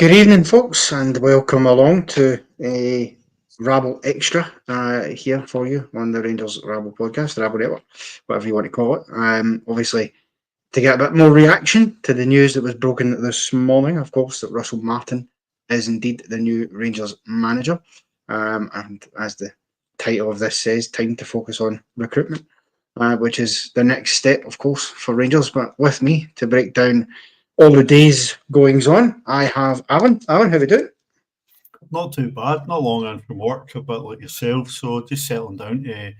Good evening, folks, and welcome along to Rabble Extra here for you on the Rangers Rabble Podcast, Rabble Network, whatever you want to call it. Obviously, to get a bit more reaction to the news that was broken this morning, of course, that Russell Martin is indeed the new Rangers manager. And as the title of this says, time to focus on recruitment, which is the next step, of course, for Rangers. But with me to break down all the days goings on, I have Alan. Alan, how we doing? Not too bad, not long in from work, a bit like yourself, so just settling down to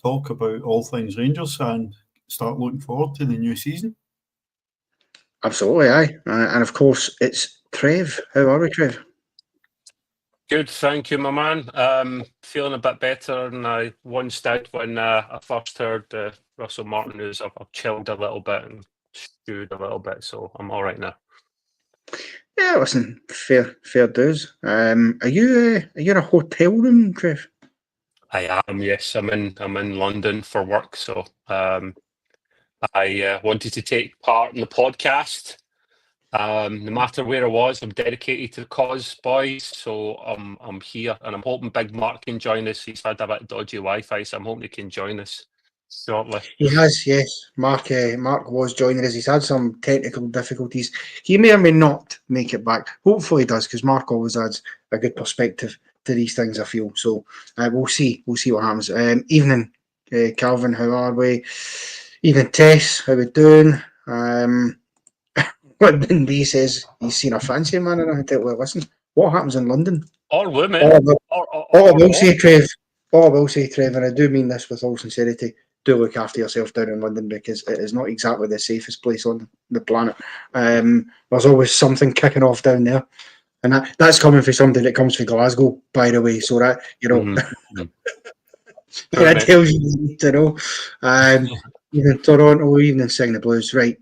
talk about all things Rangers and start looking forward to the new season. Absolutely, aye. And of course, it's Trev. How are we, Trev? Good, thank you, my man. Feeling a bit better than I once did when I first heard Russell Martin news. I've chilled a little bit and stewed a little bit, so I'm all right now. Yeah, listen, fair dues. Are you in a hotel room, Trev? I am, yes. I'm in London for work, so I wanted to take part in the podcast. No matter where I was, I'm dedicated to the cause, boys. So I'm here, and I'm hoping Big Mark can join us. He's had a bit dodgy Wi-Fi, so I'm hoping he can join us shortly. He has, yes. Mark was joining us. He's had some technical difficulties. He may or may not make it back. Hopefully he does, because Mark always adds a good perspective to these things, I feel. So we'll see. We'll see what happens. Evening, Calvin, how are we? Evening, Tess, how we doing? What Ben B says, he's seen a fancy man in a hotel. Well, listen, what happens in London? Or women. All I will say, Trev, and I do mean this with all sincerity, do look after yourself down in London, because it is not exactly the safest place on the planet. There's always something kicking off down there. And that's coming from somebody that comes from Glasgow, by the way. So that, you know, that tells you what you need to know. Even Toronto, even Sing the Blues, right?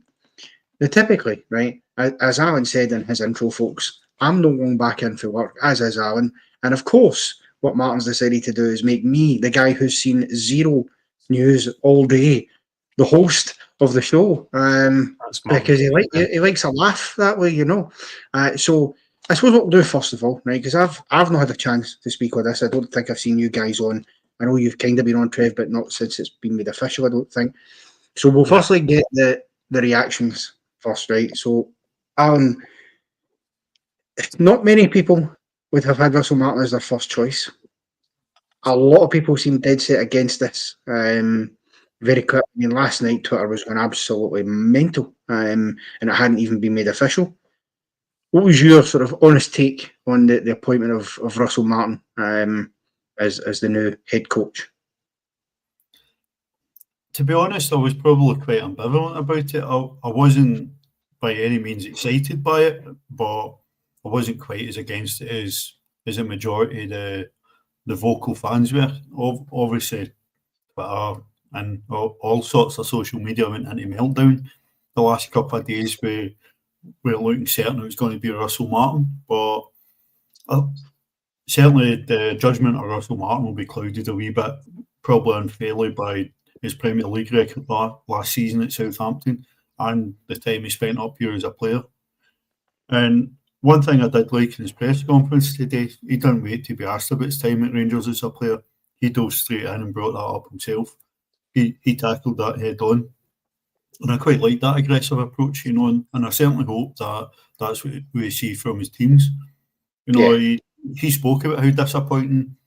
Now, typically, right, as Alan said in his intro, folks, I'm not going back in for work, as is Alan. And of course, what Martin's decided to do is make me, the guy who's seen zero news all day, the host of the show, because he likes a laugh that way, you know. So I suppose what we'll do first of all, right, because I've not had a chance to speak with this. I don't think I've seen you guys on. I know you've kind of been on, Trev, but not since it's been made official, I don't think. So we'll firstly get the reactions first, right? So, Alan, not many people would have had Russell Martin as their first choice. A lot of people seem dead set against this. Very quick. I mean, last night Twitter was going absolutely mental, and it hadn't even been made official. What was your sort of honest take on the appointment of Russell Martin as the new head coach? To be honest, I was probably quite ambivalent about it. I wasn't by any means excited by it, but I wasn't quite as against it as a majority of the vocal fans were. Obviously, Twitter and all sorts of social media went into meltdown the last couple of days. We were looking certain it was going to be Russell Martin, but certainly the judgment of Russell Martin will be clouded a wee bit, probably unfairly, by his Premier League record last season at Southampton and the time he spent up here as a player. And one thing I did like in his press conference today, he didn't wait to be asked about his time at Rangers as a player. He dove straight in and brought that up himself. He tackled that head on. And I quite like that aggressive approach, you know, and I certainly hope that that's what we see from his teams. You know, he spoke about how disappointing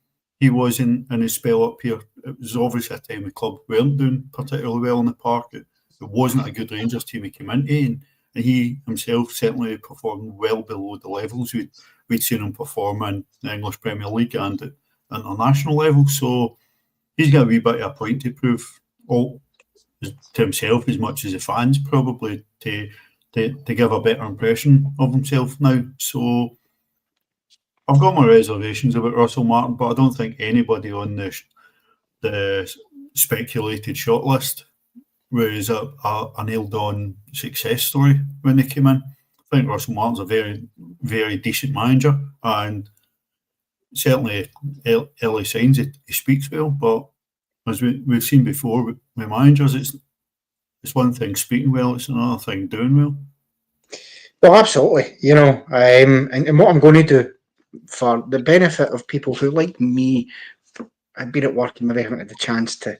he was in his spell up here. It was obviously a time the club weren't doing particularly well in the park. It wasn't a good Rangers team he came into, and he himself certainly performed well below the levels we'd seen him perform in the English Premier League and at international level. So he's got a wee bit of a point to prove, all to himself as much as the fans, probably, to give a better impression of himself now. So I've got my reservations about Russell Martin, but I don't think anybody on the speculated shortlist was a nailed-on success story when they came in. I think Russell Martin's a very, very decent manager, and certainly early signs he speaks well. But as we've seen before with managers, it's one thing speaking well, it's another thing doing well. Well, absolutely. You know, and what I'm going to do for the benefit of people who, like me, I've been at work and maybe haven't had the chance to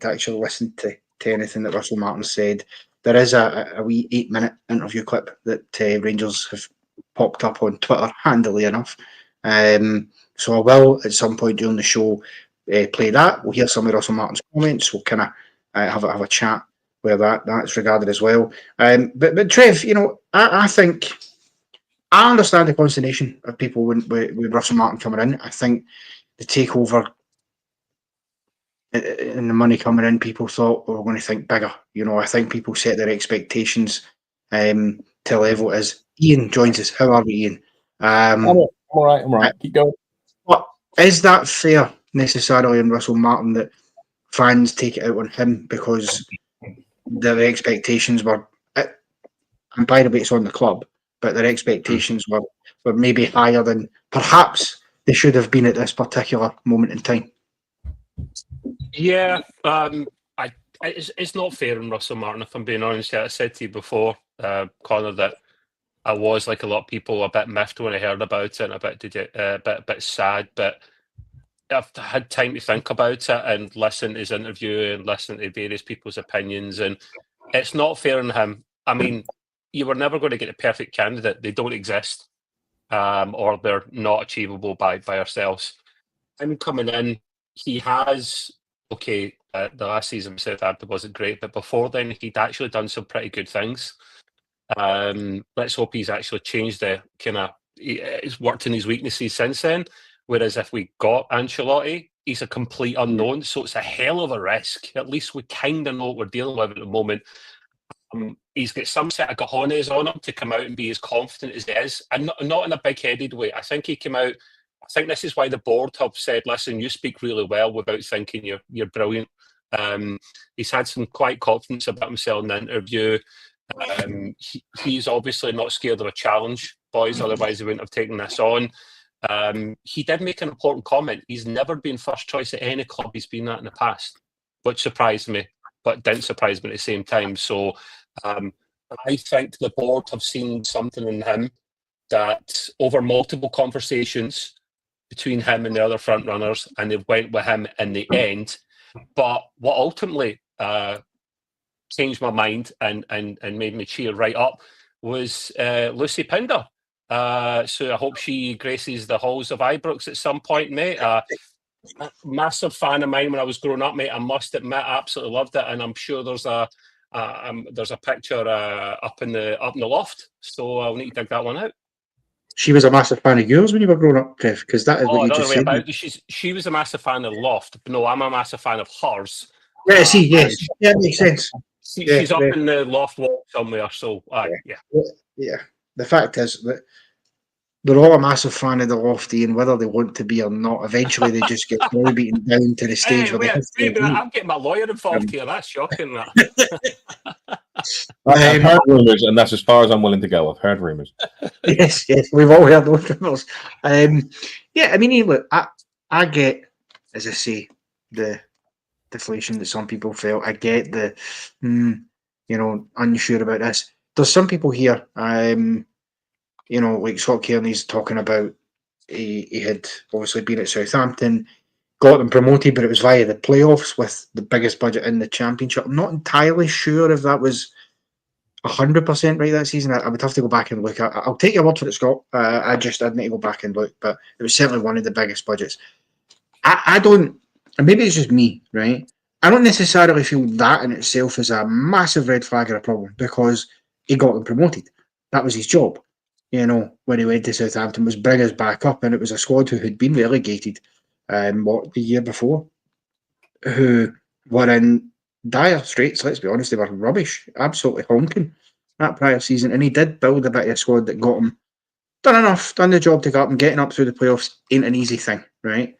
actually listen to anything that Russell Martin said. There is a wee 8-minute interview clip that Rangers have popped up on Twitter, handily enough. So I will, at some point during the show, play that. We'll hear some of Russell Martin's comments. We'll kind of have a chat where that's regarded as well. But Trev, you know, I think I understand the consternation of people with Russell Martin coming in. I think the takeover and the money coming in, people thought we were going to think bigger. You know, I think people set their expectations to a level as Ian joins us. How are we, Ian? I'm all right. I'm all right. Keep going. But is that fair necessarily on Russell Martin that fans take it out on him because their expectations were, and by the way, it's on the club, but their expectations were maybe higher than perhaps they should have been at this particular moment in time? Yeah, it's not fair on Russell Martin, if I'm being honest. I said to you before, Connor, that I was, like a lot of people, a bit miffed when I heard about it, and a bit sad. But I've had time to think about it and listen to his interview and listen to various people's opinions, and it's not fair on him. I mean, you were never going to get a perfect candidate. They don't exist, or they're not achievable by ourselves. Him coming in, he has, okay, the last season with Southampton wasn't great, but before then he'd actually done some pretty good things. Let's hope he's actually changed he's worked in his weaknesses since then. Whereas if we got Ancelotti, he's a complete unknown, so it's a hell of a risk. At least we kind of know what we're dealing with at the moment. He's got some set of cojones on him to come out and be as confident as he is, and not in a big-headed way. I think he came out. I think this is why the board have said, "Listen, you speak really well without thinking you're brilliant." He's had some quite confidence about himself in the interview. He's obviously not scared of a challenge, boys. Otherwise, he wouldn't have taken this on. He did make an important comment. He's never been first choice at any club he's been at in the past, which surprised me, but didn't surprise me at the same time. So I think the board have seen something in him that over multiple conversations between him and the other front runners, and they went with him in the end. But what ultimately changed my mind and made me cheer right up was Lucy Pinder. So I hope she graces the halls of Ibrox at some point, mate. Massive fan of mine when I was growing up, mate. I must admit, I absolutely loved it, and I'm sure there's a picture up in the loft. So I'll need to dig that one out. She was a massive fan of yours when you were growing up, Trev, because that is what you just said. She was a massive fan of Loft, but no, I'm a massive fan of hers. Yeah, yes. Yeah, it makes sense. She's up in the loft wall somewhere, so yeah. The fact is that they're all a massive fan of the Lofty, and whether they want to be or not, eventually they just get beaten down to the stage where I'm getting my lawyer involved here. That's shocking. I've heard rumours, and that's as far as I'm willing to go. I've heard rumours. Yes, we've all heard those rumours. Yeah, I mean, look, I get, as I say, the deflation that some people felt. I get the, unsure about this. There's some people here, like Scott Kearney's talking about. He had obviously been at Southampton, got them promoted, but it was via the playoffs with the biggest budget in the Championship. I'm not entirely sure if that was 100% right that season. I would have to go back and look. I'll take your word for it, Scott. I'd need to go back and look, but it was certainly one of the biggest budgets. I don't, and maybe it's just me, right? I don't necessarily feel that in itself is a massive red flag or a problem, because he got them promoted. That was his job. When he went to Southampton, was bring us back up, and it was a squad who had been relegated the year before, who were in dire straits. Let's be honest, they were rubbish, absolutely honking that prior season, and he did build a bit of a squad that got him done the job to get up, and getting up through the playoffs ain't an easy thing, right?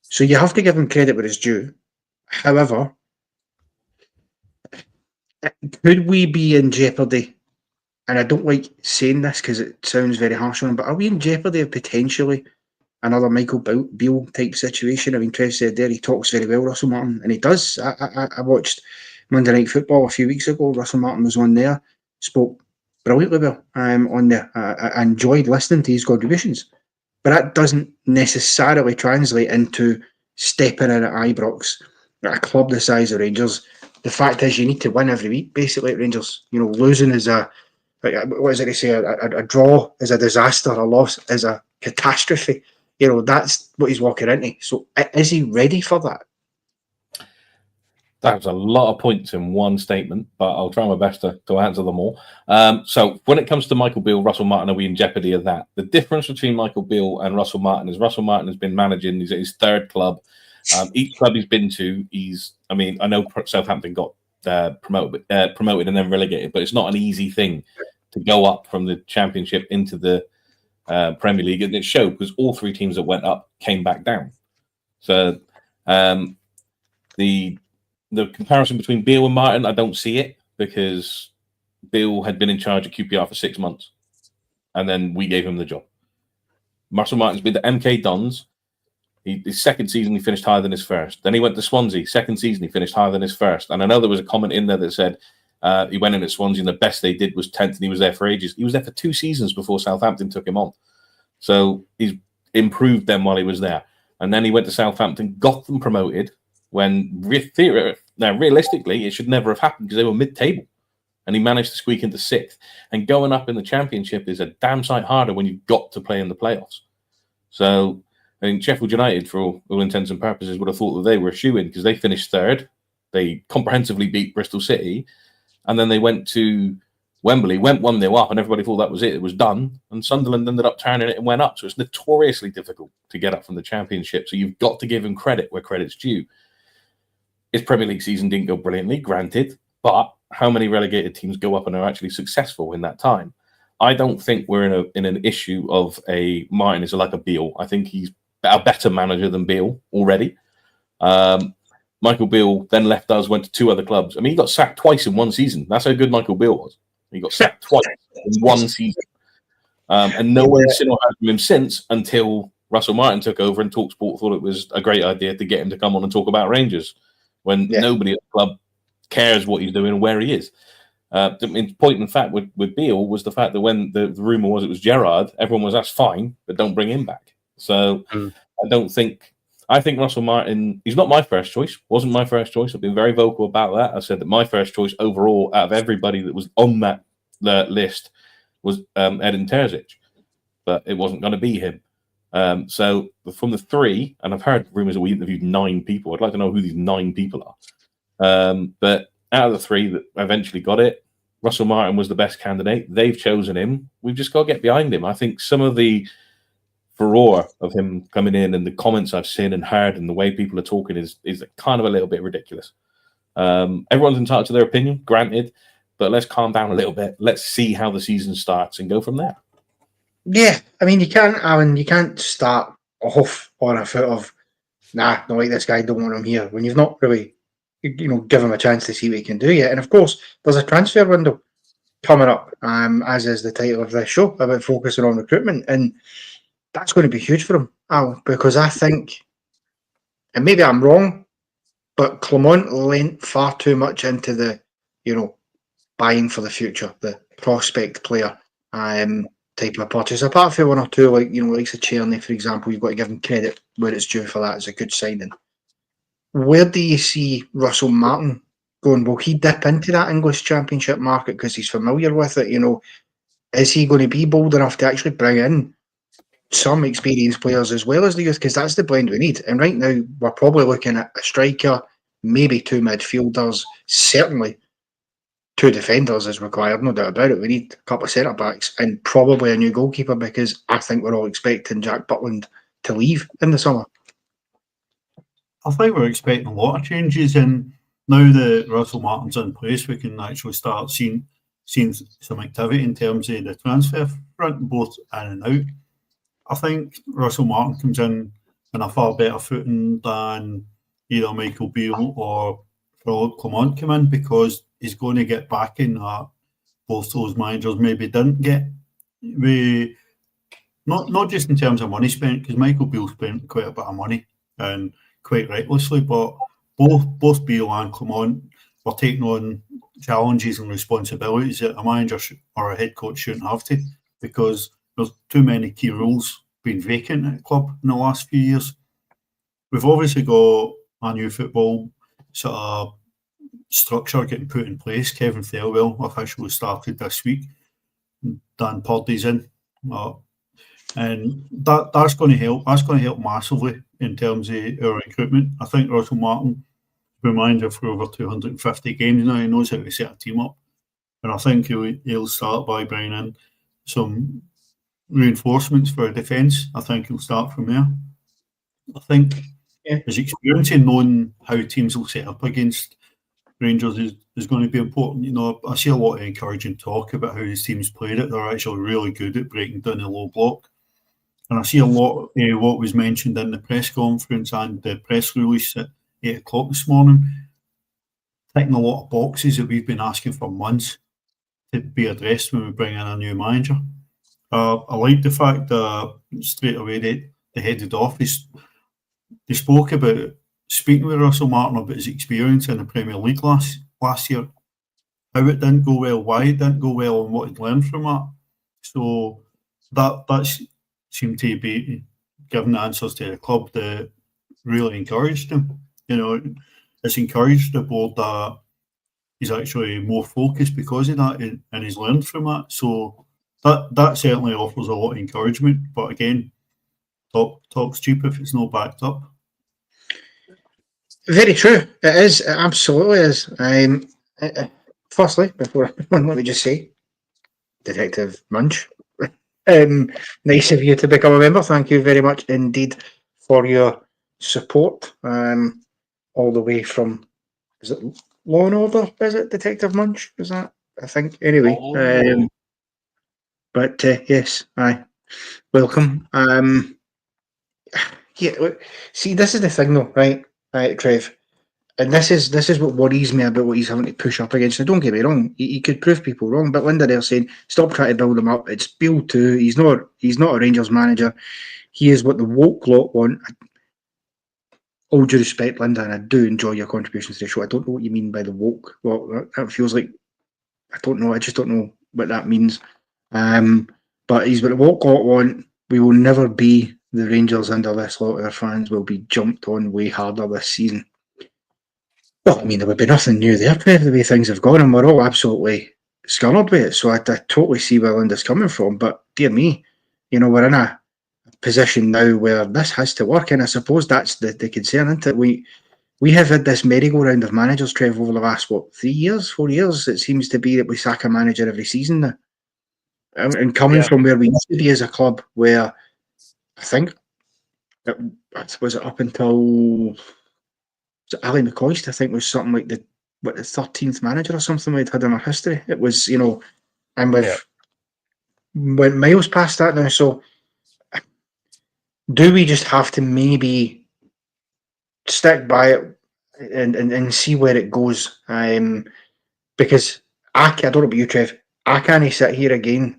So you have to give him credit where it's due. However, could we be in jeopardy? And I don't like saying this because it sounds very harsh on him, but are we in jeopardy of potentially another Michael Beale type situation? I mean, Trev said there he talks very well, Russell Martin, and he does. I watched Monday Night Football a few weeks ago. Russell Martin was on there, spoke brilliantly well on there. I enjoyed listening to his contributions, but that doesn't necessarily translate into stepping in at Ibrox at a club the size of Rangers. The fact is, you need to win every week, basically, at Rangers. Losing is what is it they say? A draw is a disaster, a loss is a catastrophe. That's what he's walking into. So is he ready for that? That was a lot of points in one statement, but I'll try my best to answer them all. So when it comes to Michael Beale, Russell Martin, are we in jeopardy of that? The difference between Michael Beale and Russell Martin is Russell Martin has been managing, he's at his third club. Each club he's been to, I know Southampton got promoted and then relegated, but it's not an easy thing to go up from the Championship into the Premier League, and it showed because all three teams that went up came back down. So the comparison between Beale and Martin, I don't see it, because Beale had been in charge of QPR for 6 months, and then we gave him the job. Russell Martin's been to MK Dons. His second season, he finished higher than his first. Then he went to Swansea. Second season, he finished higher than his first. And I know there was a comment in there that said he went in at Swansea and the best they did was 10th, and he was there for ages. He was there for 2 seasons before Southampton took him on. So he's improved them while he was there. And then he went to Southampton, got them promoted, when realistically, it should never have happened because they were mid-table. And he managed to squeak into 6th. And going up in the Championship is a damn sight harder when you've got to play in the playoffs. So I think Sheffield United, for all intents and purposes, would have thought that they were a shoo-in because they finished 3rd. They comprehensively beat Bristol City. And then they went to Wembley, went 1-0 up, and everybody thought that was it. It was done. And Sunderland ended up turning it and went up. So it's notoriously difficult to get up from the Championship. So you've got to give him credit where credit's due. His Premier League season didn't go brilliantly, granted, but how many relegated teams go up and are actually successful in that time? I don't think we're in an issue of a Martin is like a Beale. I think he's a better manager than Beale already. Michael Beale then left us, went to 2 other clubs. I mean, he got sacked twice in one season. That's how good Michael Beale was. He got sacked twice in one season. And no one's seen or heard from him since until Russell Martin took over and TalkSport thought it was a great idea to get him to come on and talk about Rangers when nobody at the club cares what he's doing and where he is. The point in fact with Beale was the fact that when the rumour was it was Gerrard, everyone was, that's fine, but don't bring him back. So I think Russell Martin, he's not my first choice, wasn't my first choice. I've been very vocal about that. I said that my first choice overall out of everybody that was on that list was Edin Terzic, but it wasn't going to be him. So from the 3, and I've heard rumours that we interviewed 9 people. I'd like to know who these 9 people are. But out of the 3 that eventually got it, Russell Martin was the best candidate. They've chosen him. We've just got to get behind him. I think some of the furore of him coming in and the comments I've seen and heard and the way people are talking is kind of a little bit ridiculous. Everyone's entitled to their opinion, granted, but let's calm down a little bit. Let's see how the season starts and go from there. Yeah, I mean, you can't start off on a foot of, don't like this guy, don't want him here, when you've not really, give him a chance to see what he can do yet. And of course, there's a transfer window coming up, as is the title of this show, about focusing on recruitment. And that's going to be huge for him, Al, because I think, and maybe I'm wrong, but Clement lent far too much into the, buying for the future, the prospect player type of purchase. Apart from 1 or 2, like a Czerny, for example, you've got to give him credit where it's due for that. It's a good signing. Where do you see Russell Martin going? Will he dip into that English Championship market because he's familiar with it? Is he going to be bold enough to actually bring in some experienced players as well as the youth? Because that's the blend we need. And right now, we're probably looking at a striker, maybe 2 midfielders, certainly 2 defenders is required, no doubt about it. We need a couple of centre-backs and probably a new goalkeeper, because I think we're all expecting Jack Butland to leave in the summer. I think we're expecting a lot of changes, and now that Russell Martin's in place, we can actually start seeing some activity in terms of the transfer front, both in and out. I think Russell Martin comes in a far better footing than either Michael Beale or Philip Clement come in, because he's going to get back in that both those managers maybe didn't get. Not just in terms of money spent, because Michael Beale spent quite a bit of money, and quite recklessly, but both Beale and Clement were taking on challenges and responsibilities that a manager or a head coach shouldn't have to, because there's too many key roles been vacant at the club in the last few years. We've obviously got a new football sort of structure getting put in place. Kevin Thelwell officially started this week. Dan Purdy's in. And that's going to help. That's going to help massively in terms of our recruitment. I think Russell Martin, manager for over 250 games now, he knows how to set a team up. And I think he'll start by bringing in some reinforcements for a defence. I think he'll start from there. I think his experience in knowing how teams will set up against Rangers is going to be important. You know, I see a lot of encouraging talk about how his teams played it. They're actually really good at breaking down the low block. And I see a lot of what was mentioned in the press conference and the press release at 8 o'clock this morning, ticking a lot of boxes that we've been asking for months to be addressed when we bring in a new manager. I like the fact that straight away they headed off. They spoke about speaking with Russell Martin about his experience in the Premier League last year, how it didn't go well, why it didn't go well, and what he'd learned from that. So that seemed to be giving the answers to the club that really encouraged him. You know, it's encouraged the board that he's actually more focused because of that, and he's learned from that. So that certainly offers a lot of encouragement. But again, talk's cheap if it's not backed up. Very true. It is. It absolutely is. Firstly, before let me just say, Detective Munch, nice of you to become a member. Thank you very much indeed for your support. All the way from, is it Law and Order? Is it Detective Munch? Is that? I think. Anyway. But yes, aye. Welcome. Yeah. See, this is the thing, though, right? Right, Trev. And this is what worries me about what he's having to push up against. Now, don't get me wrong, he could prove people wrong, but Linda, they're saying, stop trying to build him up. It's Beale too. He's not a Rangers manager. He is what the woke lot want. All due respect, Linda, and I do enjoy your contributions to the show. I don't know what you mean by the woke. Well, that feels like, I don't know. I just don't know what that means. But he's what the woke lot want. We will never be the Rangers under this lot. Our fans will be jumped on way harder this season. Well, I mean, there would be nothing new there, the way things have gone, and we're all absolutely scurried with it. So I totally see where Linda's coming from. But dear me, you know, we're in a position now where this has to work, and I suppose that's the concern, isn't it? We have had this merry-go-round of managers, Trev, over the last 4 years. It seems to be that we sack a manager every season now, and coming from where we used to be as a club, where I think was it up until. Ali McCoist, I think, was something like the 13th manager or something we'd had in our history. It was, you know, and went miles past that now. So, do we just have to maybe stick by it and see where it goes? Because I don't know about you, Trev. I can't sit here again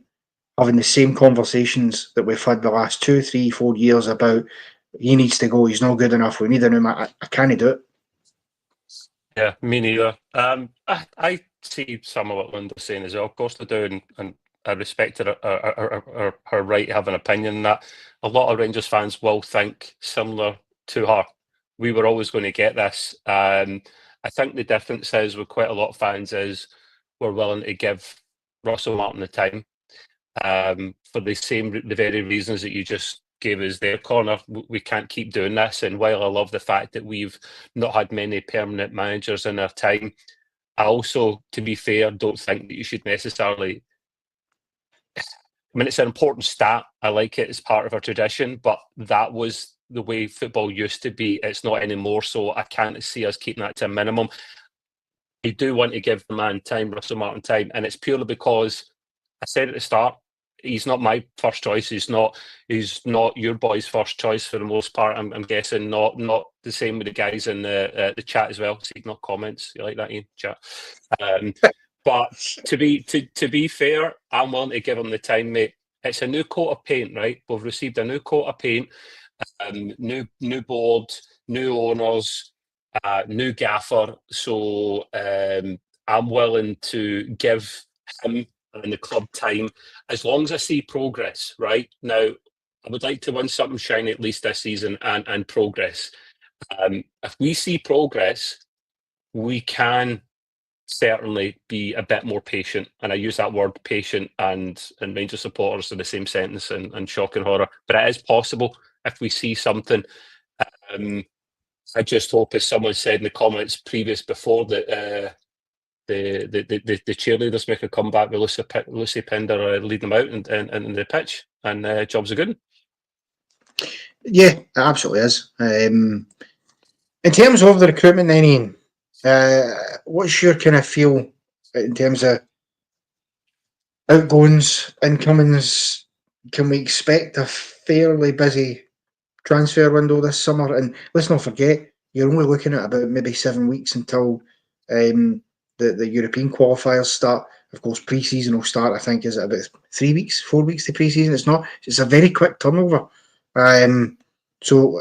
having the same conversations that we've had the last 2, 3, 4 years about he needs to go. He's not good enough. We need a new man. I can't do it. Yeah, me neither. I see some of what Linda's saying as well. Of course I do, and I respect her right to have an opinion. That a lot of Rangers fans will think similar to her. We were always going to get this. I think the difference is with quite a lot of fans is we're willing to give Russell Martin the time for the very reasons that you just gave us there, Connor. We can't keep doing this. And while I love the fact that we've not had many permanent managers in our time, I also, to be fair, don't think that you should necessarily. I mean, it's an important stat. I like it as part of our tradition, but that was the way football used to be. It's not anymore, so I can't see us keeping that to a minimum. I do want to give the man time, Russell Martin time, and it's purely because I said at the start, he's not my first choice. He's not your boy's first choice for the most part. I'm guessing not the same with the guys in the chat as well. See, not comments. You like that, Ian? Chat. But to be fair, I'm willing to give him the time, mate. It's a new coat of paint, right? We've received a new coat of paint, new board, new owners, new gaffer. So I'm willing to give him and the club time as long as I see progress. Right now, I would like to win something shiny at least this season and progress. If we see progress, we can certainly be a bit more patient. And I use that word patient and Rangers supporters in the same sentence and shock and horror. But it is possible if we see something. I just hope, as someone said in the comments before, that the cheerleaders make a comeback with Lucy Pinder leading them out in the pitch, and jobs are good. Yeah, it absolutely is. In terms of the recruitment, then, Ian, what's your kind of feel in terms of outgoings, incomings? Can we expect a fairly busy transfer window this summer? And let's not forget, you're only looking at about maybe 7 weeks until the European qualifiers start. Of course, pre-season will start, I think, is it about 3 weeks, 4 weeks to pre-season? It's a very quick turnover. So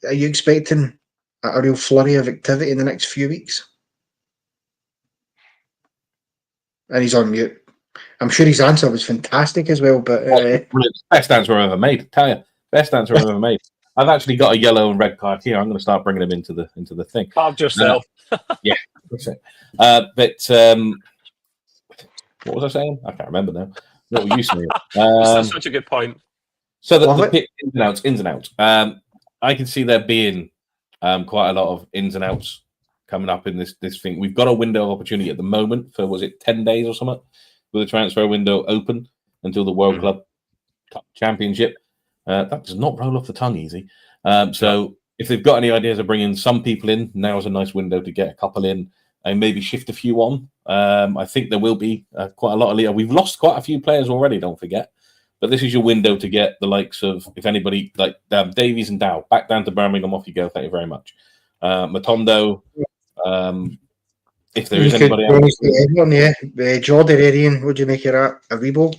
are you expecting a real flurry of activity in the next few weeks? And he's on mute. I'm sure his answer was fantastic as well, but best answer I've ever made. Tell you, best answer I've ever made. I've actually got a yellow and red card here. I'm going to start bringing them into the thing. Carved yourself. Yeah, that's it. What was I saying? I can't remember now. What were you saying? That's such a good point. So the pick ins and outs. I can see there being quite a lot of ins and outs coming up in this thing. We've got a window of opportunity at the moment for, was it 10 days or something, with the transfer window open until the World Club Cup Championship. That does not roll off the tongue easy. So if they've got any ideas of bringing some people in, now is a nice window to get a couple in and maybe shift a few on. I think there will be quite a lot of. We've lost quite a few players already, don't forget. But this is your window to get the likes of, if anybody, like Davies and Dow, back down to Birmingham, off you go. Thank you very much. Matondo, if there is anybody else. Jordan Arian, would you make it at Aribo?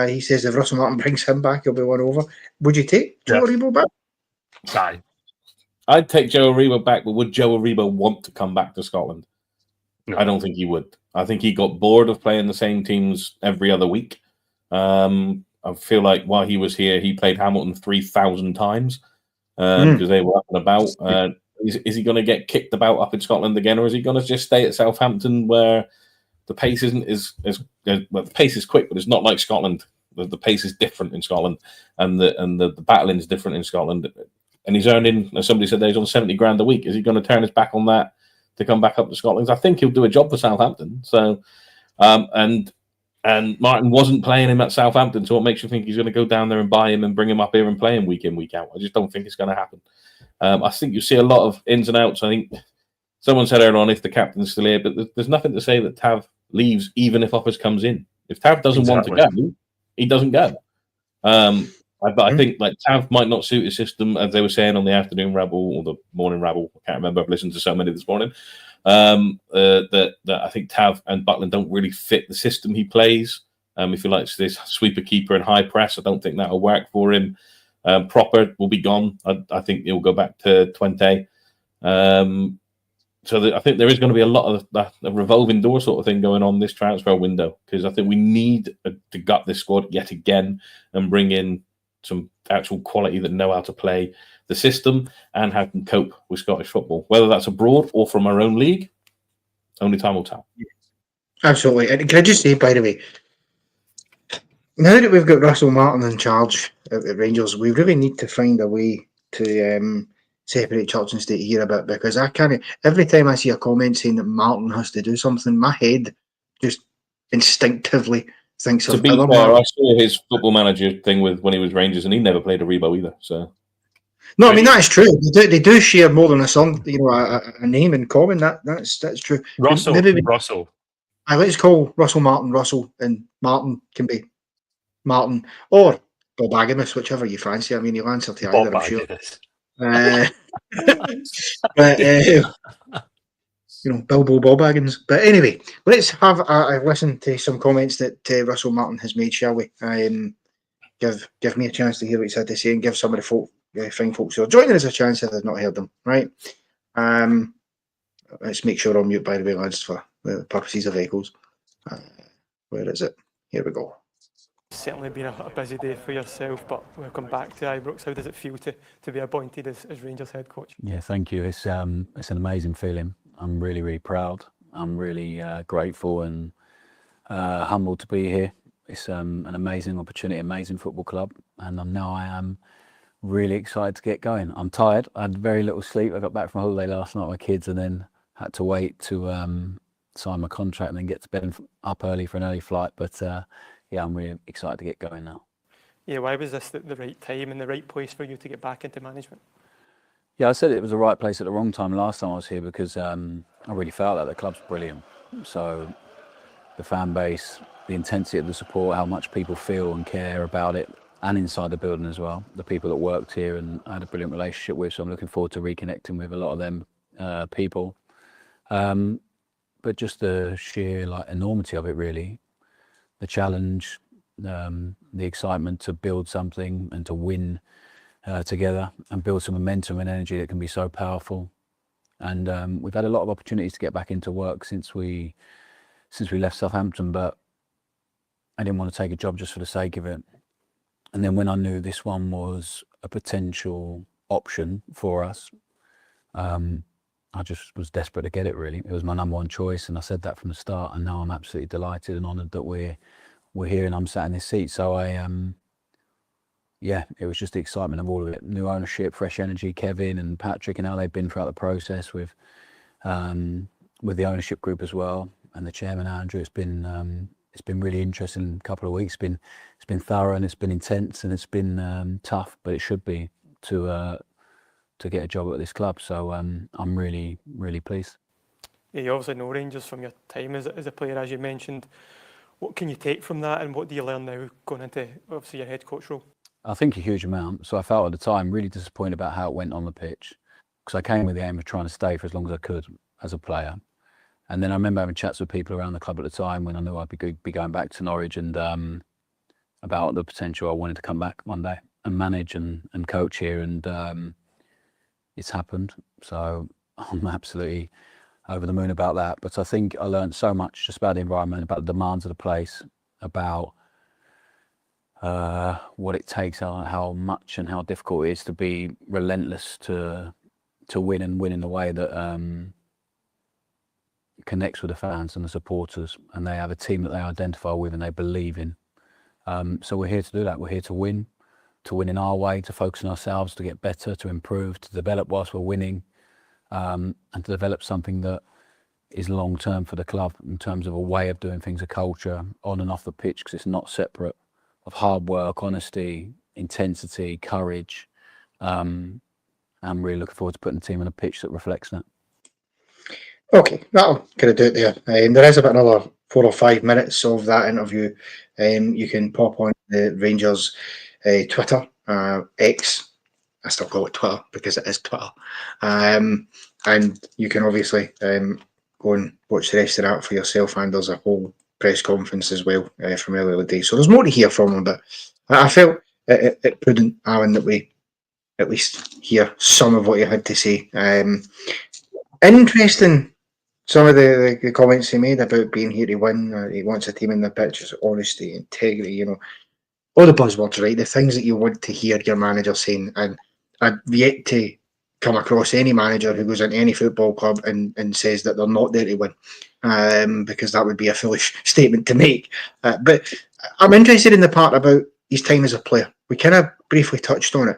He says if Russell Martin brings him back, he'll be one over. Would you take Joe Aribo back? Aye. I'd take Joe Aribo back, but would Joe Aribo want to come back to Scotland? No. I don't think he would. I think he got bored of playing the same teams every other week. I feel like while he was here, he played Hamilton 3,000 times because they were up and about. Is he going to get kicked about up in Scotland again, or is he going to just stay at Southampton where the pace isn't as well? The pace is quick, but it's not like Scotland. The pace is different in Scotland, and the battling is different in Scotland. And he's earning, as somebody said, he's on 70 grand a week. Is he going to turn his back on that to come back up to Scotland? I think he'll do a job for Southampton. So, and Martin wasn't playing him at Southampton, so what makes you think he's going to go down there and buy him and bring him up here and play him week in, week out? I just don't think it's going to happen. I think you see a lot of ins and outs. I think someone said earlier on if the captain's still here, but there's nothing to say that Tav leaves even if offers comes in. If Tav doesn't want to go, he doesn't go. But I think like Tav might not suit his system, as they were saying on the afternoon Rabble or the morning Rabble. I can't remember. I've listened to so many this morning. That I think Tav and Butland don't really fit the system he plays. If he likes this sweeper keeper and high press, I don't think that'll work for him. Proper will be gone. I think he'll go back to Twente. I think there is going to be a lot of a revolving door sort of thing going on this transfer window, because I think we need to gut this squad yet again and bring in some actual quality that know how to play the system and how to cope with Scottish football, whether that's abroad or from our own league. Only time will tell. Absolutely. And can I just say, by the way, now that we've got Russell Martin in charge at Rangers, we really need to find a way to separate church and state here a bit, because I can't. Every time I see a comment saying that Martin has to do something, my head just instinctively thinks of other fair, I saw his football manager thing with when he was Rangers, and he never played a Rebo either. So, no, I mean that is true. They do share more than a name in common. That's true. Russell. Let's call Russell Martin Russell, and Martin can be Martin or Bob Agnes, whichever you fancy. I mean, he'll answer to either, I'm sure. But Bilbo Bob Baggins. But anyway, let's have a listen to some comments that Russell Martin has made, shall we? Give me a chance to hear what he's had to say, and give some of the fine folks who are joining us a chance if they've not heard them. Right? Let's make sure I'm mute, by the way, lads, for the purposes of echoes. Where is it? Here we go. It's certainly been a busy day for yourself, but we'll come back to Ibrox. How does it feel to be appointed as Rangers head coach? Yeah, thank you. It's an amazing feeling. I'm really, really proud. I'm really grateful and humbled to be here. It's an amazing opportunity, amazing football club, and I am really excited to get going. I'm tired. I had very little sleep. I got back from holiday last night with my kids, and then had to wait to sign my contract and then get to bed and up early for an early flight. But yeah, I'm really excited to get going now. Yeah, why was this the right time and the right place for you to get back into management? Yeah, I said it was the right place at the wrong time last time I was here because I really felt that the club's brilliant. So the fan base, the intensity of the support, how much people feel and care about it, and inside the building as well. The people that worked here and I had a brilliant relationship with, so I'm looking forward to reconnecting with a lot of them people. But just the sheer enormity of it, really, the challenge, the excitement to build something and to win together and build some momentum and energy that can be so powerful. And we've had a lot of opportunities to get back into work since we left Southampton, but I didn't want to take a job just for the sake of it. And then when I knew this one was a potential option for us, I just was desperate to get it, really. It was my number one choice, and I said that from the start, and now I'm absolutely delighted and honoured that we're here and I'm sat in this seat. So yeah, it was just the excitement of all of it. New ownership, fresh energy, Kevin and Patrick and how they've been throughout the process with the ownership group as well, and the chairman, Andrew. It's been really interesting couple of weeks. It's been thorough and it's been intense and it's been tough, but it should be to get a job at this club. So I'm really, really pleased. Yeah, you obviously know Rangers from your time as a player, as you mentioned. What can you take from that, and what do you learn now going into obviously your head coach role? I think a huge amount. So I felt at the time really disappointed about how it went on the pitch, because I came with the aim of trying to stay for as long as I could as a player. And then I remember having chats with people around the club at the time when I knew I'd be going back to Norwich, and about the potential I wanted to come back one day and manage and coach here, and it's happened. So I'm absolutely over the moon about that. But I think I learned so much just about the environment, about the demands of the place, about what it takes, how much and how difficult it is to be relentless to win, and win in a way that connects with the fans and the supporters, and they have a team that they identify with and they believe in. So we're here to do that. We're here to win in our way, to focus on ourselves, to get better, to improve, to develop whilst we're winning, and to develop something that is long term for the club in terms of a way of doing things, a culture on and off the pitch, because it's not separate, of hard work, honesty, intensity, courage. I'm really looking forward to putting the team on a pitch that reflects that. Okay, that'll kind of do it there. There is about another 4 or 5 minutes of that interview. You can pop on the Rangers Twitter, X. I still call it Twitter because it is Twitter. And you can obviously go and watch the rest of that for yourself. And there's a whole press conference as well from earlier in the day. So there's more to hear from him, but I felt it prudent, Alan, that we at least hear some of what he had to say. Interesting, some of the comments he made about being here to win. He wants a team in the pitch, honesty, integrity, all the buzzwords, right? The things that you want to hear your manager saying. And I've yet to come across any manager who goes into any football club and says that they're not there to win, because that would be a foolish statement to make. But I'm interested in the part about his time as a player. We kind of briefly touched on it.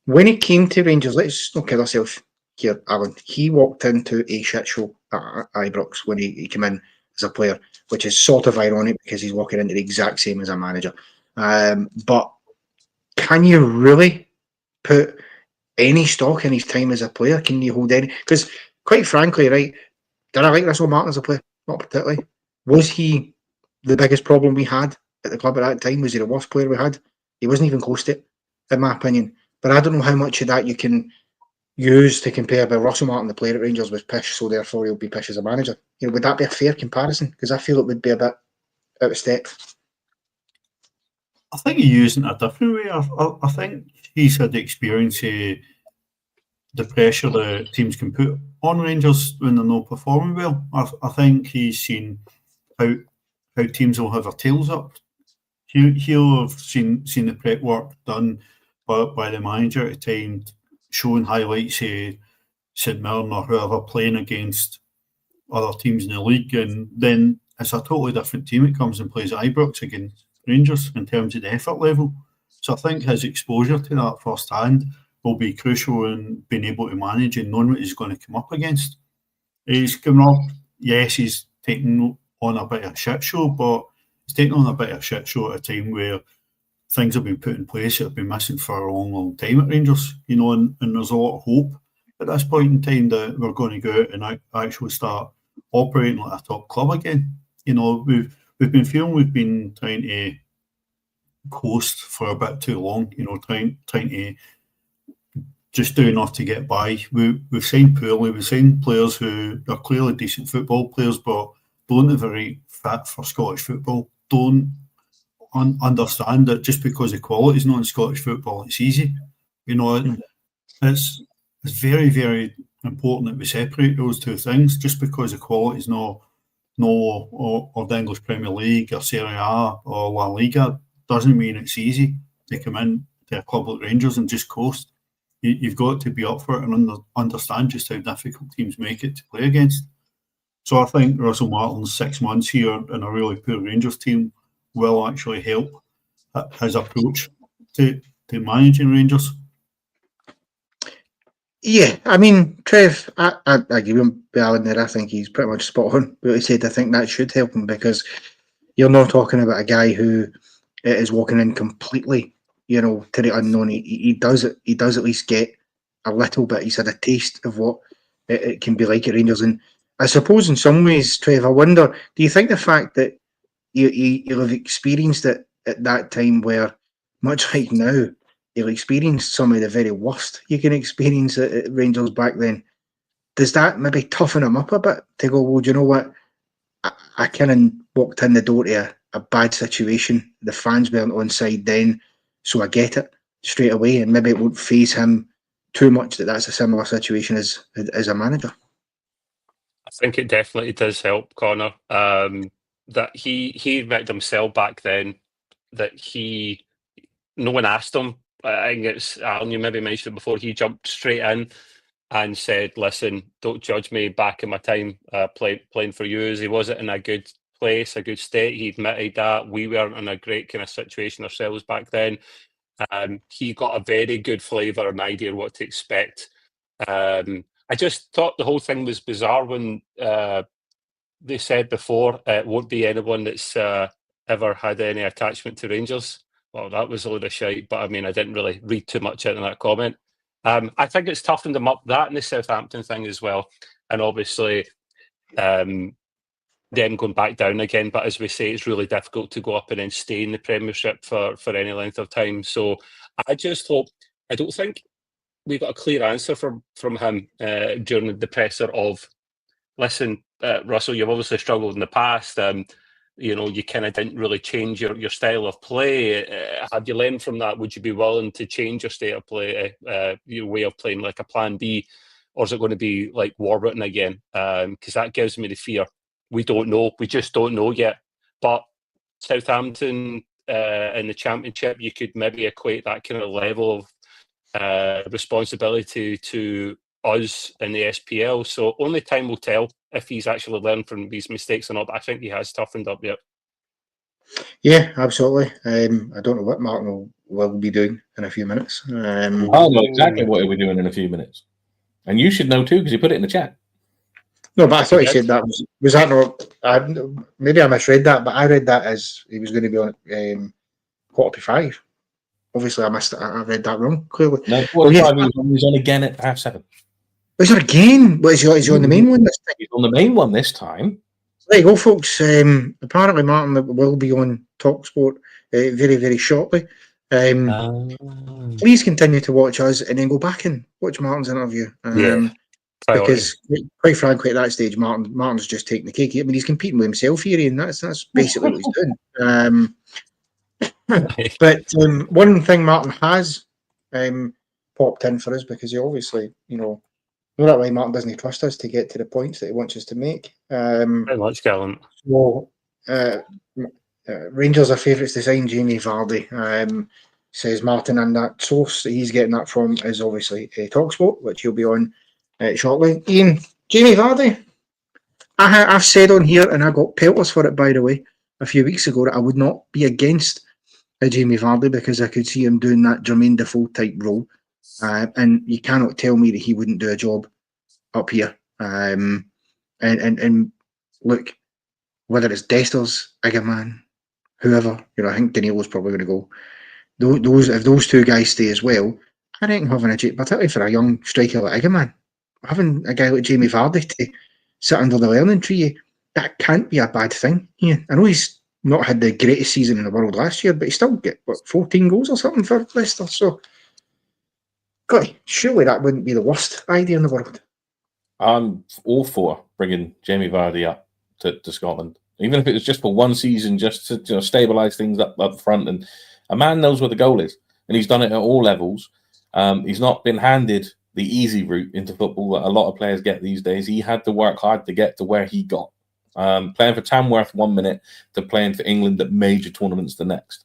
When he came to Rangers, let's not kid ourselves here, Alan. He walked into a shit show at Ibrox when he came in as a player, which is sort of ironic because he's walking into the exact same as a manager. But can you really put any stock in his time as a player? Can you hold any? Because quite frankly, right, did I like Russell Martin as a player? Not particularly. Was he the biggest problem we had at the club at that time? Was he the worst player we had? He wasn't even close to it, in my opinion. But I don't know how much of that you can use to compare. But Russell Martin, the player at Rangers, was pish, so therefore he'll be pish as a manager. Would that be a fair comparison? Because I feel it would be a bit out of step. I think you use it in a different way. I think he's had the experience of the pressure the teams can put on Rangers when they're not performing well. I think he's seen how teams will have their tails up. He'll have seen the prep work done by the manager at times, showing highlights of St Mirren or whoever playing against other teams in the league, and then it's a totally different team. It comes and plays at Ibrox against Rangers in terms of the effort level. So I think his exposure to that firsthand will be crucial in being able to manage and knowing what he's going to come up against. He's coming up, yes, he's taking on a bit of a shit show, but he's taking on a bit of a shit show at a time where things have been put in place that have been missing for a long, long time at Rangers, and there's a lot of hope at this point in time that we're going to go out and actually start operating like a top club again. We've been feeling we've been trying to coast for a bit too long, trying to just do enough to get by. We've signed poorly. We've signed players who are clearly decent football players, but don't have very fit for Scottish football. Don't understand that just because the quality is not in Scottish football, it's easy. It's very, very important that we separate those two things. Just because the quality is not of the English Premier League or Serie A or La Liga doesn't mean it's easy to come in to a club like Rangers and just coast. You've got to be up for it and understand just how difficult teams make it to play against. So I think Russell Martin's 6 months here in a really poor Rangers team will actually help his approach to managing Rangers. Yeah, I mean, Trev, I give him Beale in there. I think he's pretty much spot on what he said. I think that should help him, because you're not talking about a guy who is walking in completely, to the unknown. He does it. He does at least get a little bit. He's had a taste of what it can be like at Rangers. And I suppose in some ways, Trev, I wonder, do you think the fact that you'll have experienced it at that time where, much like now, you'll experience some of the very worst you can experience at Rangers back then, does that maybe toughen him up a bit to go, well, do you know what? I kind of walked in the door to a bad situation. The fans weren't on side then, so I get it straight away, and maybe it won't faze him too much that that's a similar situation as a manager. I think it definitely does help, Connor. That he admitted himself back then that no one asked him. I think it's Alan, you maybe mentioned it before, he jumped straight in and said, listen, don't judge me back in my time playing for you. He wasn't in a good place, a good state. He admitted that. We weren't in a great kind of situation ourselves back then. He got a very good flavour and idea of what to expect. I just thought the whole thing was bizarre when they said before it won't be anyone that's ever had any attachment to Rangers. Well, that was a load of shite, but I mean, I didn't really read too much into that comment. I think it's toughened them up, that and the Southampton thing as well. And obviously, them going back down again. But as we say, it's really difficult to go up and then stay in the Premiership for any length of time. So I just hope, I don't think we got a clear answer from him during the presser of, listen, Russell, you've obviously struggled in the past. You kind of didn't really change your style of play. Have you learned from that? Would you be willing to change your state of play, your way of playing, like a plan B? Or is it going to be like Warburton again? Because that gives me the fear. We don't know. We just don't know yet. But Southampton in the Championship, you could maybe equate that kind of level of responsibility to us in the SPL. So only time will tell if he's actually learned from these mistakes or not. But I think he has toughened up yet. Yeah, absolutely. I don't know what Martin will be doing in a few minutes. I'll know exactly what he'll be doing in a few minutes. And you should know too, because he put it in the chat. No, but I thought he said that was that not? Maybe I misread that, but I read that as he was going to be on 5:45. Obviously, I missed it. I read that wrong. Clearly, no. 45. He was on again at 7:30. Is it again? What is he on the main one this time? He's on the main one this time. There you go, folks. Apparently, Martin will be on TalkSport very, very shortly. Please continue to watch us and then go back and watch Martin's interview. Because, quite frankly, at that stage, Martin's just taking the cake. I mean, he's competing with himself here, and that's basically what he's doing. But one thing Martin has popped in for us because he obviously, that way Martin doesn't trust us to get to the points that he wants us to make. Very much, Gallant. So, Rangers are favourites to sign Jamie Vardy, says Martin, and that source that he's getting that from is obviously TalkSport, which he'll be on shortly. Ian, Jamie Vardy, I've said on here, and I got pelters for it, by the way, a few weeks ago, that I would not be against Jamie Vardy because I could see him doing that Jermaine Defoe type role. And you cannot tell me that he wouldn't do a job up here. And look, whether it's Desters, Igaman, whoever, I think Danilo's probably going to go. If those two guys stay as well, I reckon particularly for a young striker like Igaman, having a guy like Jamie Vardy to sit under the learning tree, that can't be a bad thing. Yeah, I know he's not had the greatest season in the world last year, but he still get 14 goals or something for Leicester. So, God, surely that wouldn't be the worst idea in the world. I'm all for bringing Jamie Vardy up to Scotland, even if it was just for one season, just to stabilise things up front. And a man knows where the goal is, and he's done it at all levels. He's not been handed the easy route into football that a lot of players get these days. He had to work hard to get to where he got. Playing for Tamworth 1 minute to playing for England at major tournaments the next.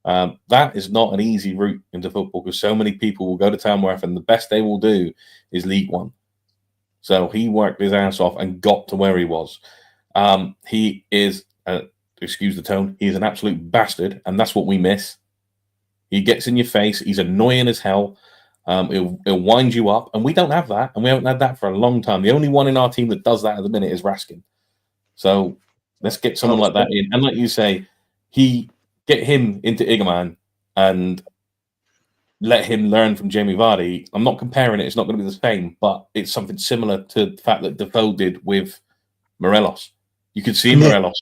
That is not an easy route into football because so many people will go to Tamworth and the best they will do is League One. So he worked his ass off and got to where he was. He is, excuse the tone, he's an absolute bastard, and that's what we miss. He gets in your face. He's annoying as hell. He'll wind you up, and we don't have that, and we haven't had that for a long time. The only one in our team that does that at the minute is Raskin. So let's get someone like that in. And like you say, get him into Igaman and let him learn from Jamie Vardy. I'm not comparing it. It's not going to be the same, but it's something similar to the fact that Defoe did with Morelos. You could see Morelos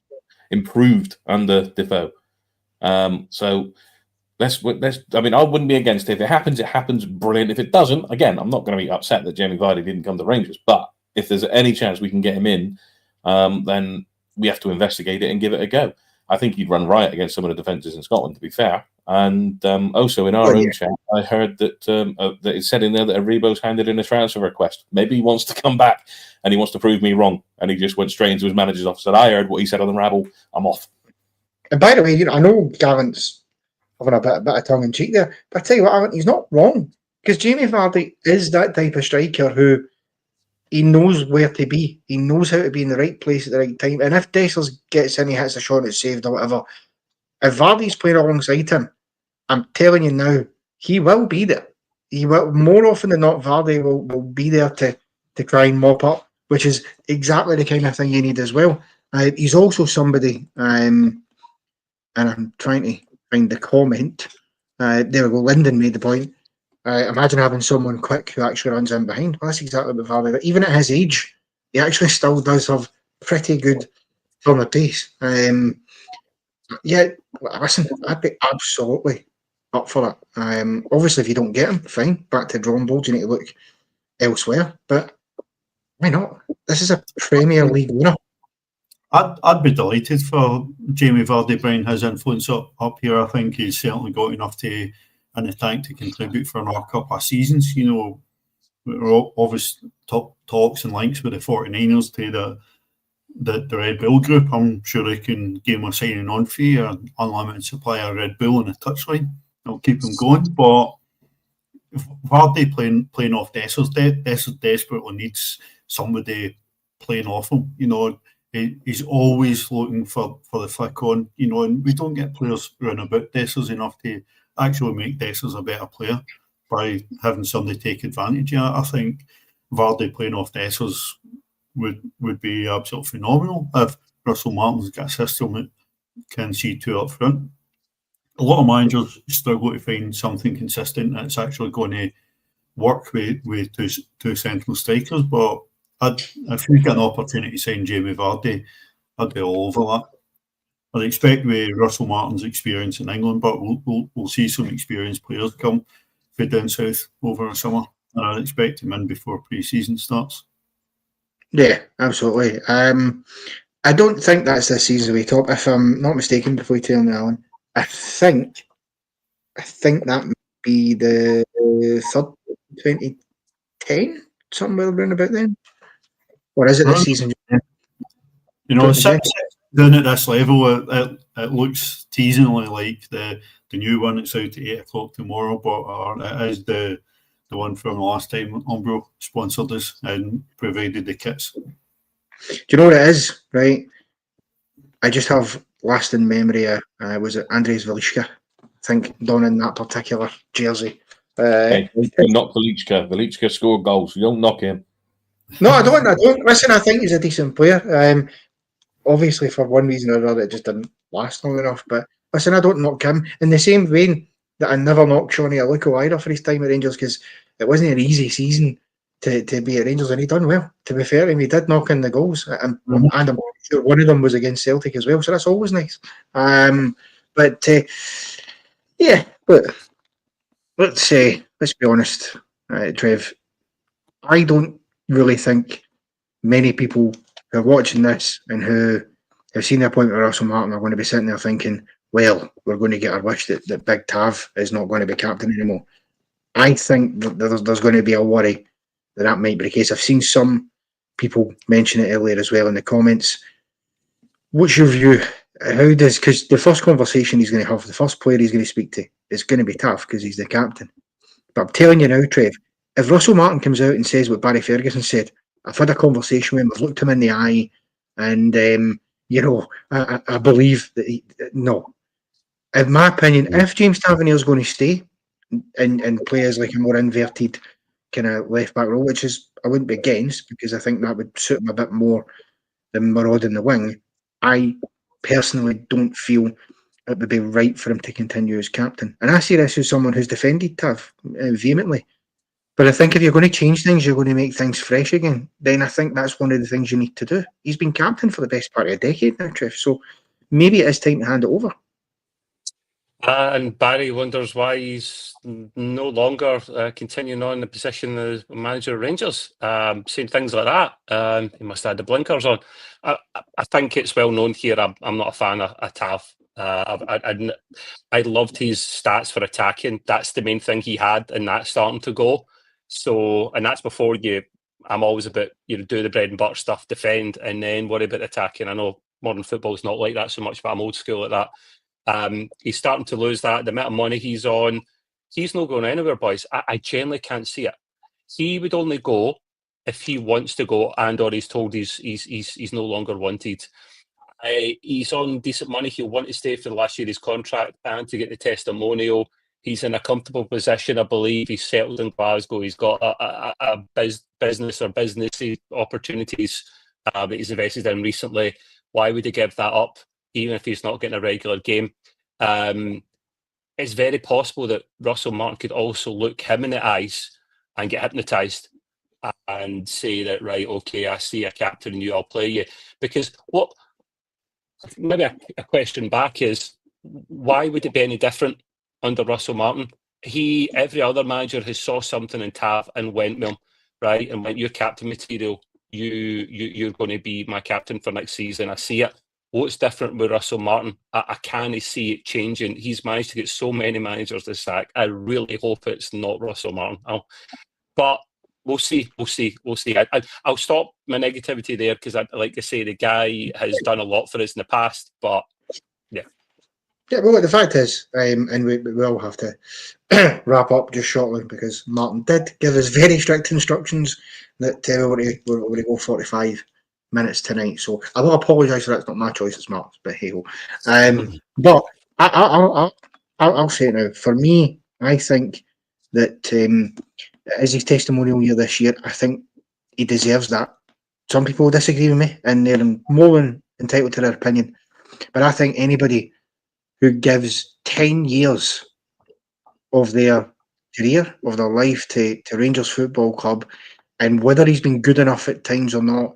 improved under Defoe. So let's. I mean, I wouldn't be against it. If it happens, brilliant. If it doesn't, again, I'm not going to be upset that Jamie Vardy didn't come to Rangers. But if there's any chance we can get him in, then we have to investigate it and give it a go. I think he'd run riot against some of the defences in Scotland, to be fair. And also in our own chat, I heard that that it said in there that Aribo's handed in a transfer request. Maybe he wants to come back and he wants to prove me wrong. And he just went straight into his manager's office and I heard what he said on the Rabble. I'm off. And by the way, I know Gavint's having a bit of tongue in cheek there, but I tell you what, Gavin, he's not wrong. Because Jamie Vardy is that type of striker who he knows where to be. He knows how to be in the right place at the right time. And if Dessers gets in, he hits a shot, it's saved or whatever. If Vardy's playing alongside him, I'm telling you now, he will be there. He will, more often than not, Vardy will be there to try and mop up, which is exactly the kind of thing you need as well. He's also somebody, and I'm trying to find the comment. There we go, Lyndon made the point. Imagine having someone quick who actually runs in behind. Well, that's exactly what Vardy. But even at his age, he actually still does have pretty good form of pace. Yeah, listen, I'd be absolutely up for it. Obviously, if you don't get him, fine. Back to drawing boards, you need to look elsewhere. But why not? This is a Premier League winner. I'd be delighted for Jamie Vardy bringing his influence up here. I think he's certainly got enough in the tank to contribute for another couple of seasons. We're obvious talks and links with the 49ers to the Red Bull group. I'm sure they can give him a signing on fee or unlimited supply of Red Bull on the touchline. It'll keep him going. But if Vardy playing off Dessers desperately needs somebody playing off him. He's always looking for the flick on, and we don't get players around about Dessers enough to actually make Dessers a better player by having somebody take advantage. I think Vardy playing off Dessers would be absolutely phenomenal if Russell Martin's got a system that can see two up front. A lot of managers struggle to find something consistent that's actually going to work with two central strikers, but if we get an opportunity to sign Jamie Vardy, I'd be all over that. I'd expect with Russell Martin's experience in England, but we'll see some experienced players come from down south over the summer, and I'd expect him in before pre-season starts. Yeah, absolutely. I don't think that's this season we top. If I'm not mistaken, before you tell me, Alan, I think that might be the 2010, somewhere around about then? Or is it this season? You know, down at this level, it looks teasingly like the new one that's out at 8 o'clock tomorrow, but it is the one from the last time Umbro sponsored us and provided the kits. Do you know what it is, right? I just have lasting memory of, was it Andres Velishka? I think donning that particular jersey. Hey, you knock Velishka. Velishka scored goals. You don't knock him. No, I don't. Listen, I think he's a decent player. Obviously, for one reason or another, it just didn't last long enough. But listen, I don't knock him in the same vein that I never knocked Shawnee Aluko either for his time at Rangers, because it wasn't an easy season to be at Rangers, and he done well. To be fair to him, he did knock in the goals, and I'm sure one of them was against Celtic as well. So that's always nice. But let's be honest, Trev. I don't really think many people who are watching this and who have seen the appointment of Russell Martin are going to be sitting there thinking, well, we're going to get our wish that Big Tav is not going to be captain anymore. I think that there's going to be a worry that might be the case. I've seen some people mention it earlier as well in the comments. What's your view? Because the first conversation he's going to have, the first player he's going to speak to, is going to be tough because he's the captain. But I'm telling you now, Trev, if Russell Martin comes out and says what Barry Ferguson said, I've had a conversation with him, I've looked him in the eye, and I believe that no. In my opinion, if James Tavernier's going to stay and play as like a more inverted kind of left back role, which is I wouldn't be against, because I think that would suit him a bit more than Marod in the wing, I personally don't feel it would be right for him to continue as captain. And I see this as someone who's defended Tav vehemently. But I think if you're going to change things, you're going to make things fresh again, then I think that's one of the things you need to do. He's been captain for the best part of a decade now, Trev, so maybe it is time to hand it over. And Barry wonders why he's no longer continuing on the position as manager of Rangers, saying things like that. He must have had the blinkers on. I think it's well known here. I'm not a fan of Tav. I loved his stats for attacking. That's the main thing he had, and that's starting to go. So, and that's before I'm always about, do the bread and butter stuff, defend, and then worry about attacking. I know modern football is not like that so much, but I'm old school at that. He's starting to lose that. The amount of money he's on, he's not going anywhere, boys. I genuinely can't see it. He would only go if he wants to go, and or he's told he's no longer wanted. He's on decent money. He'll want to stay for the last year of his contract and to get the testimonial. He's in a comfortable position, I believe. He's settled in Glasgow. He's got a business or businessy opportunities that he's invested in recently. Why would he give that up, even if he's not getting a regular game? It's very possible that Russell Martin could also look him in the eyes and get hypnotised and say that, right, okay, I see a captain in you, I'll play you. Because what, maybe a question back is, why would it be any different under Russell Martin? Every other manager has saw something in Tav and went with him, right? And went, you're captain material. You're going to be my captain for next season. I see it. What's different with Russell Martin? I can't see it changing. He's managed to get so many managers to sack. I really hope it's not Russell Martin. But we'll see. I'll stop my negativity there, because I like to say the guy has done a lot for us in the past. But yeah, well, the fact is, and we will have to wrap up just shortly, because Martin did give us very strict instructions that we're going to go 45 minutes tonight. So I will apologise for that. It's not my choice, it's Mark's, but hey ho. But I'll say it now. For me, I think that as his testimonial year this year, I think he deserves that. Some people disagree with me, and they're more than entitled to their opinion. But I think anybody who gives 10 years of their career, of their life to Rangers Football Club, and whether he's been good enough at times or not,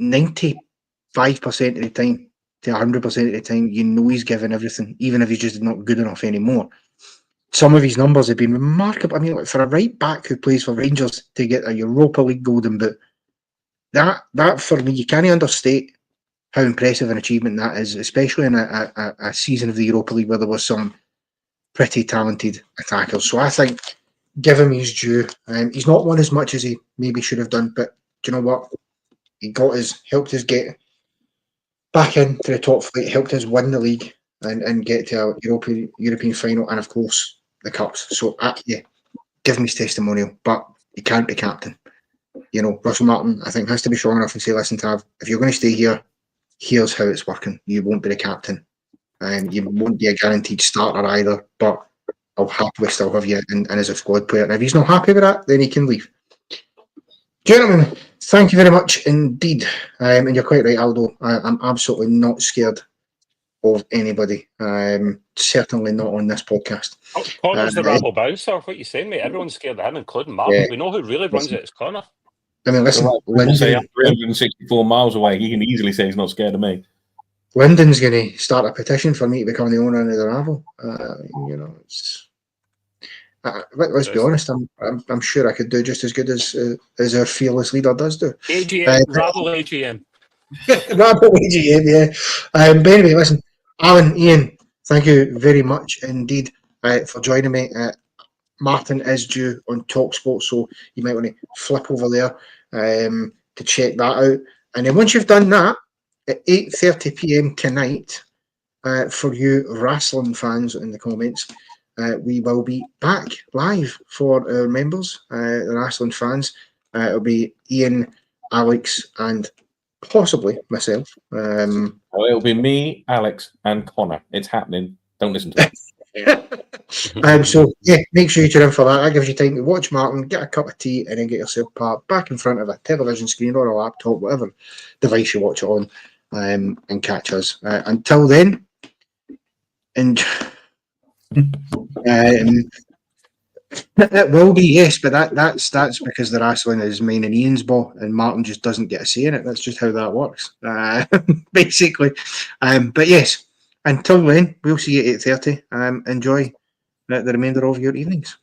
95% of the time to 100% of the time, he's given everything, even if he's just not good enough anymore. Some of his numbers have been remarkable. I mean, like, for a right back who plays for Rangers to get a Europa League Golden Boot, that for me, you can't understate how impressive an achievement that is, especially in a season of the Europa League where there was some pretty talented attackers. So I think give him his due. He's not won as much as he maybe should have done, but do you know what? He helped us get back into the top flight, helped us win the league and get to a European final, and of course the cups. So yeah, give him his testimonial, but he can't be captain. You know, Russell Martin, I think, has to be strong enough and say, listen, Trav, if you're going to stay here, here's how it's working. You won't be the captain, and you won't be a guaranteed starter either, but I'll happily still have you in as a squad player. And if he's not happy with that, then he can leave. Gentlemen, thank you very much indeed. And you're quite right, Aldo. I'm absolutely not scared of anybody. Certainly not on this podcast. Connor's the rabble bouncer. What you saying, mate? Everyone's scared of him, including Martin. Yeah. We know who really runs it. It's Connor. I mean, listen, Say I'm 364 miles away. He can easily say he's not scared of me. Lyndon's going to start a petition for me to become the owner of the Rabble. You know, it's. Let's be honest. I'm sure I could do just as good as our fearless leader does do. AGM, Rabble AGM. Rabble AGM, yeah. But anyway, listen, Alan, Ian, thank you very much indeed for joining me. Martin is due on TalkSport, so you might want to flip over there to check that out. And then once you've done that, at 8:30 p.m. tonight, for you wrestling fans in the comments, we will be back live for our members, the wrestling fans. It'll be Ian, Alex, and possibly myself. It'll be me, Alex, and Connor. It's happening. Don't listen to it. So yeah, make sure you tune in for that. That gives you time to watch Martin, get a cup of tea, and then get yourself parked back in front of a television screen or a laptop, whatever device you watch it on, and catch us. Until then, and it will be, yes, but that's because the wrestling is mine and Ian's ball, and Martin just doesn't get a say in it. That's just how that works, basically. But yes. Until then, we'll see you at 8:30. Enjoy the remainder of your evenings.